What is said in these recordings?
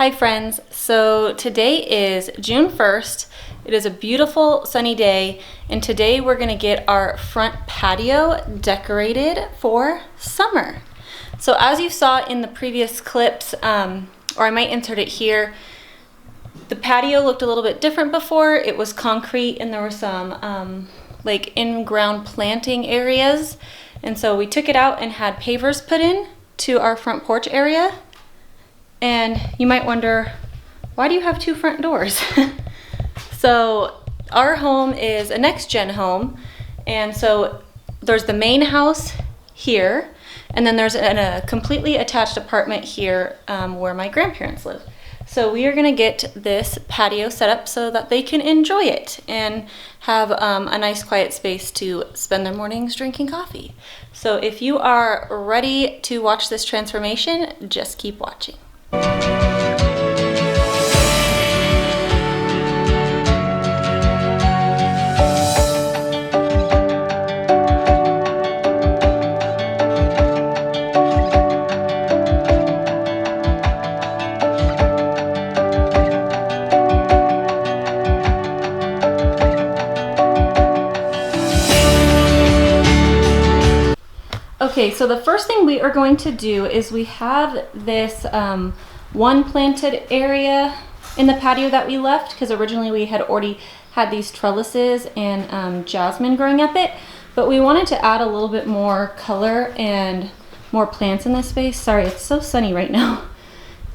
Hi friends, so today is June 1st. It is a beautiful sunny day, and today we're gonna get our front patio decorated for summer. So as you saw in the previous clips, or I might insert it here, the patio looked a little bit different before. It was concrete and there were some like in-ground planting areas. And so we took it out and had pavers put in to our front porch area. And you might wonder, why do you have two front doors? So our home is a next gen home. And so there's the main house here, and then there's a completely attached apartment here where my grandparents live. So we are gonna get this patio set up so that they can enjoy it and have a nice quiet space to spend their mornings drinking coffee. So if you are ready to watch this transformation, just keep watching. Okay, so the first thing we are going to do is we have this one planted area in the patio that we left, because originally we had already had these trellises and jasmine growing up it, but we wanted to add a little bit more color and more plants in this space. Sorry, it's so sunny right now,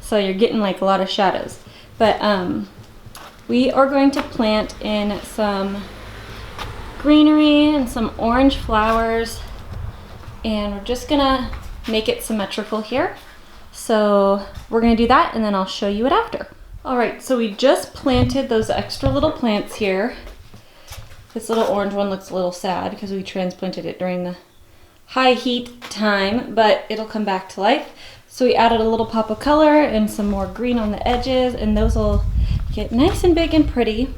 so you're getting like a lot of shadows. But we are going to plant in some greenery and some orange flowers, and we're just gonna make it symmetrical here. So we're gonna do that and then I'll show you it after. All right, so we just planted those extra little plants here. This little orange one looks a little sad because we transplanted it during the high heat time, but it'll come back to life. So we added a little pop of color and some more green on the edges, and those will get nice and big and pretty.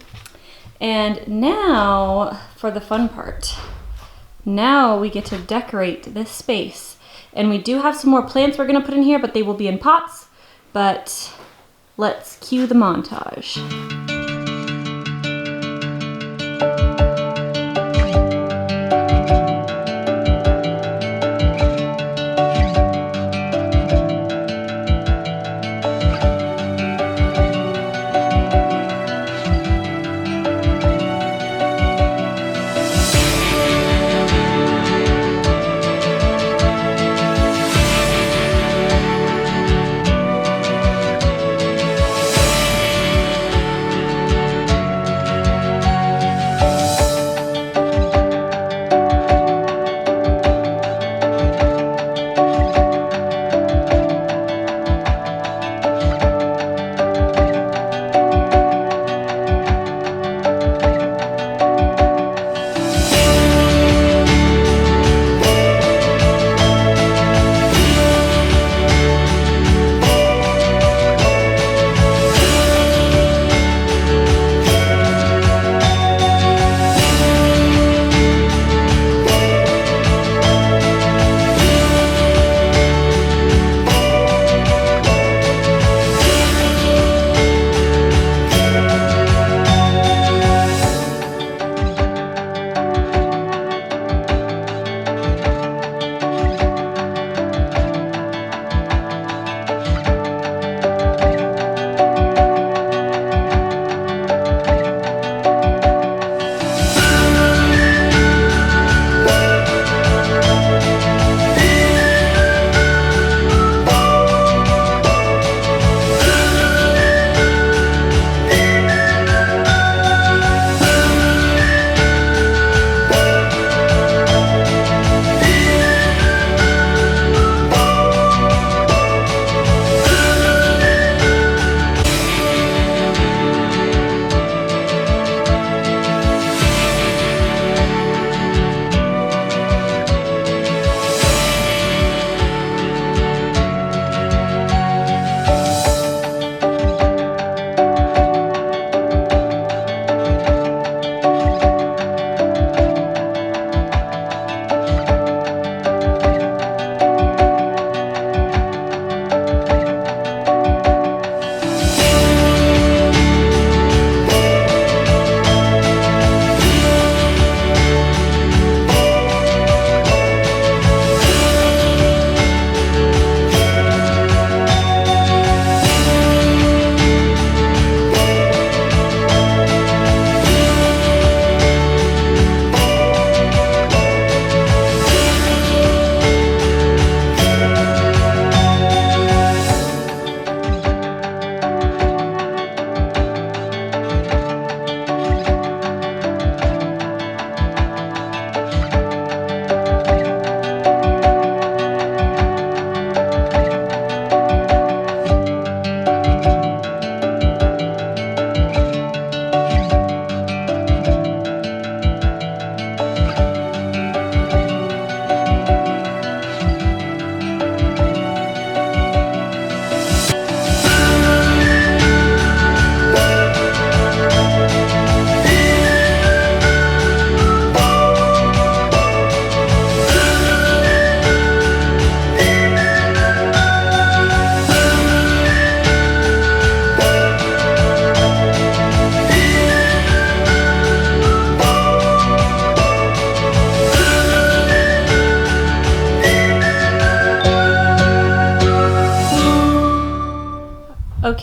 And now for the fun part. Now we get to decorate this space. And we do have some more plants we're gonna put in here, but they will be in pots. But let's cue the montage.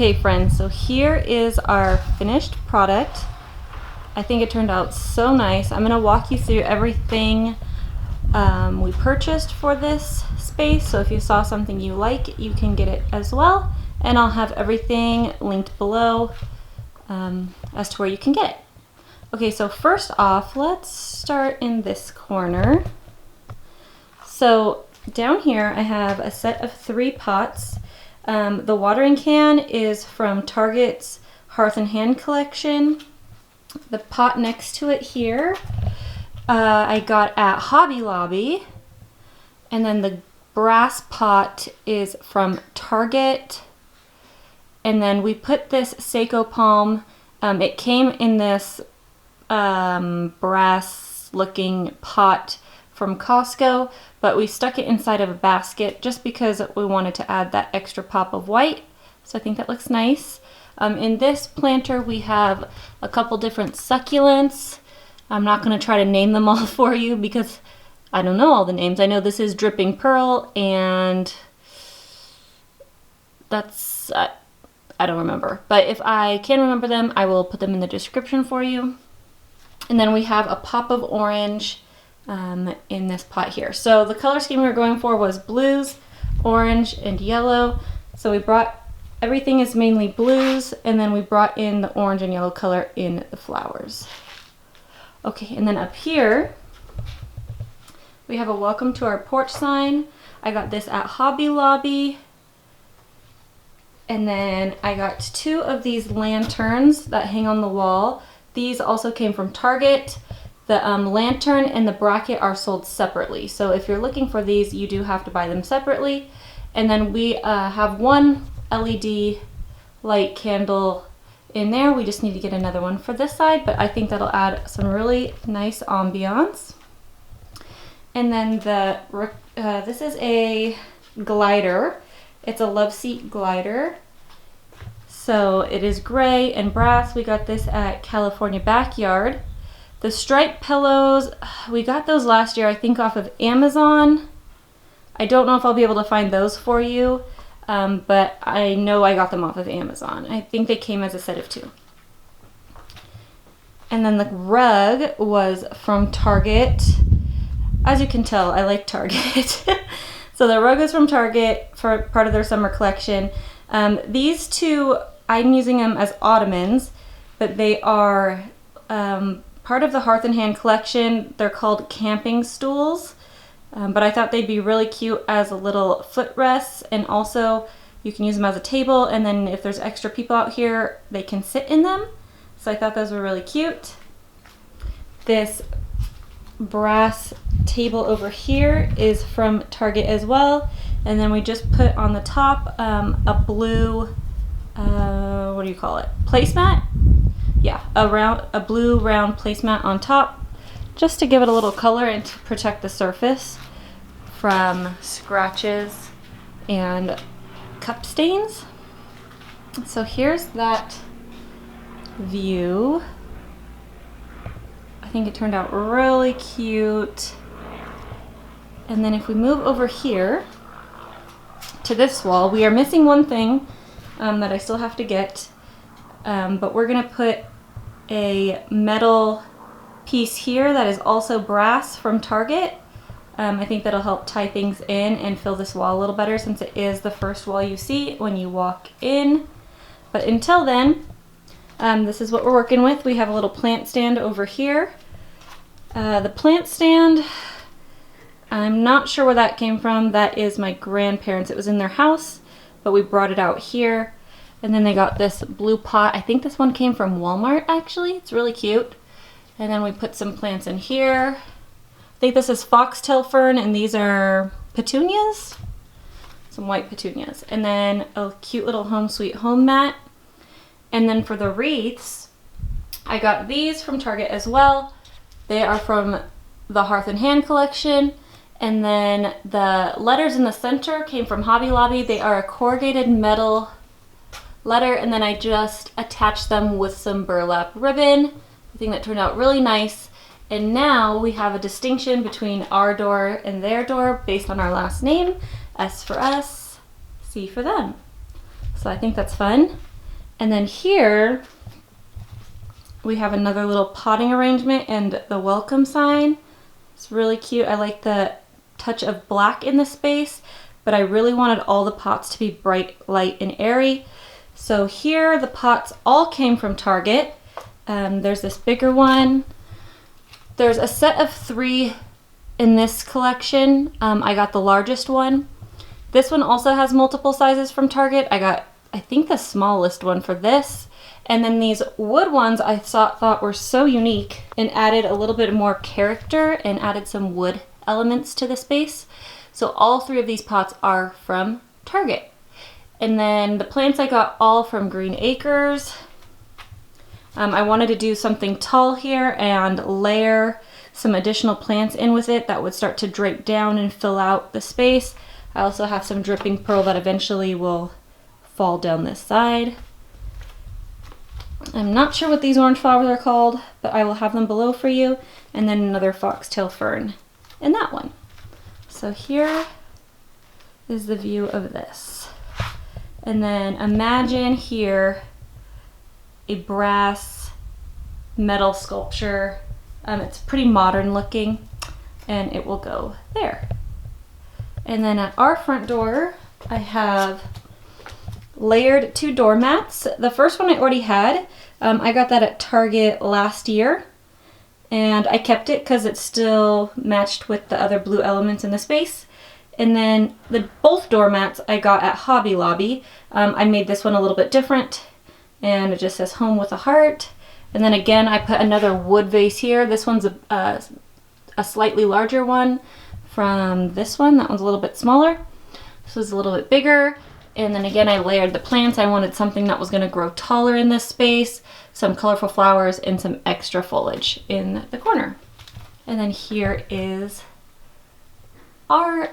Okay, friends, so here is our finished product. I think it turned out so nice. I'm gonna walk you through everything we purchased for this space. So if you saw something you like, you can get it as well. And I'll have everything linked below as to where you can get it. Okay, so first off, let's start in this corner. So down here, I have a set of 3 pots. The watering can is from Target's Hearth and Hand collection. The pot next to it here, I got at Hobby Lobby. And then the brass pot is from Target. And then we put this Sago Palm, it came in this brass looking pot from Costco, but we stuck it inside of a basket just because we wanted to add that extra pop of white. So I think that looks nice. In this planter we have a couple different succulents. I'm not going to try to name them all for you because I don't know all the names. I know this is Dripping Pearl and that's, I don't remember. But if I can remember them, I will put them in the description for you. And then we have a pop of orange in this pot here. So the color scheme we were going for was blues, orange, and yellow. So we brought, everything is mainly blues, and then we brought in the orange and yellow color in the flowers. Okay, and then up here, we have a welcome to our porch sign. I got this at Hobby Lobby. And then I got 2 of these lanterns that hang on the wall. These also came from Target. The lantern and the bracket are sold separately. So if you're looking for these, you do have to buy them separately. And then we have 1 LED light candle in there. We just need to get another one for this side, but I think that'll add some really nice ambiance. And then this is a glider. It's a love seat glider. So it is gray and brass. We got this at California Backyard. The striped pillows, we got those last year, I think off of Amazon. I don't know if I'll be able to find those for you, but I know I got them off of Amazon. I think they came as a set of 2. And then the rug was from Target. As you can tell, I like Target. So the rug is from Target for part of their summer collection. These 2, I'm using them as ottomans, but they are part of the Hearth and Hand collection. They're called camping stools, but I thought they'd be really cute as a little footrest, and also you can use them as a table, and then if there's extra people out here, they can sit in them. So I thought those were really cute. This brass table over here is from Target as well, and then we just put on the top a blue, what do you call it, placemat? Yeah, a blue round placemat on top, just to give it a little color and to protect the surface from scratches and cup stains. So here's that view. I think it turned out really cute. And then if we move over here to this wall, we are missing one thing that I still have to get, but we're gonna put a metal piece here that is also brass from Target. I think that'll help tie things in and fill this wall a little better, since it is the first wall you see when you walk in. But until then, this is what we're working with. We have a little plant stand over here. The plant stand, I'm not sure where that came from. That is my grandparents. It was in their house, but we brought it out here. And then they got this blue pot. I think this one came from Walmart, actually. It's really cute. And then we put some plants in here. I think this is foxtail fern, and these are petunias. Some white petunias. And then a cute little home sweet home mat. And then for the wreaths, I got these from Target as well. They are from the Hearth and Hand collection. And then the letters in the center came from Hobby Lobby. They are a corrugated metal letter, and then I just attached them with some burlap ribbon. I think that turned out really nice. And now we have a distinction between our door and their door based on our last name. S for us, C for them. So I think that's fun. And then here we have another little potting arrangement and the welcome sign. It's really cute. I like the touch of black in the space, but I really wanted all the pots to be bright, light, and airy. So here the pots all came from Target. There's this bigger one. There's a set of 3 in this collection. I got the largest one. This one also has multiple sizes from Target. I got, I think, the smallest one for this. And then these wood ones I thought were so unique and added a little bit more character and added some wood elements to the space. So all 3 of these pots are from Target. And then the plants I got all from Green Acres. I wanted to do something tall here and layer some additional plants in with it that would start to drape down and fill out the space. I also have some dripping pearl that eventually will fall down this side. I'm not sure what these orange flowers are called, but I will have them below for you. And then another foxtail fern in that one. So here is the view of this. And then imagine here a brass metal sculpture. It's pretty modern looking, and it will go there. And then at our front door, I have layered 2 doormats. The first one I already had. I got that at Target last year, and I kept it because it still matched with the other blue elements in the space. And then both doormats I got at Hobby Lobby. I made this one a little bit different, and it just says home with a heart. And then again, I put another wood vase here. This one's a slightly larger one from this one. That one's a little bit smaller. This was a little bit bigger. And then again, I layered the plants. I wanted something that was going to grow taller in this space, some colorful flowers, and some extra foliage in the corner. And then here is our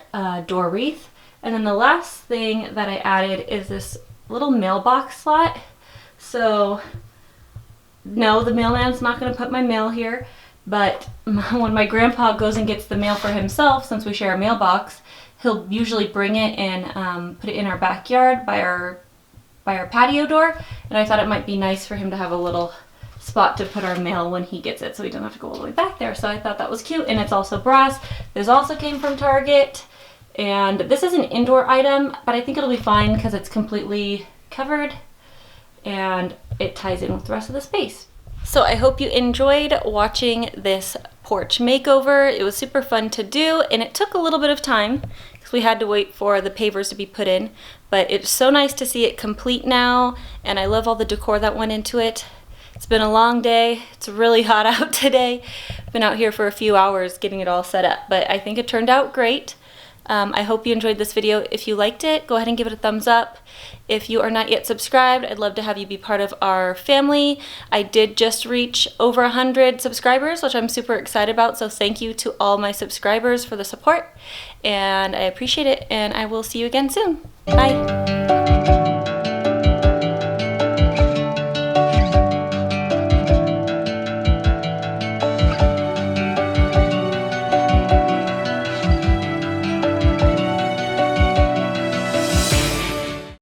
door wreath. And then the last thing that I added is this little mailbox slot. So no, the mailman's not going to put my mail here, but when my grandpa goes and gets the mail for himself, since we share a mailbox, he'll usually bring it and put it in our backyard by our patio door. And I thought it might be nice for him to have a little spot to put our mail when he gets it, so he doesn't have to go all the way back there. So I thought that was cute, and it's also brass. This also came from Target, and this is an indoor item, but I think it'll be fine because it's completely covered and it ties in with the rest of the space. So I hope you enjoyed watching this porch makeover. It was super fun to do, and it took a little bit of time because we had to wait for the pavers to be put in, but it's so nice to see it complete now, and I love all the decor that went into it. It's been a long day. It's really hot out today. I've been out here for a few hours getting it all set up, but I think it turned out great. I hope you enjoyed this video. If you liked it, go ahead and give it a thumbs up. If you are not yet subscribed, I'd love to have you be part of our family. I did just reach over 100 subscribers, which I'm super excited about, so thank you to all my subscribers for the support, and I appreciate it, and I will see you again soon. Bye.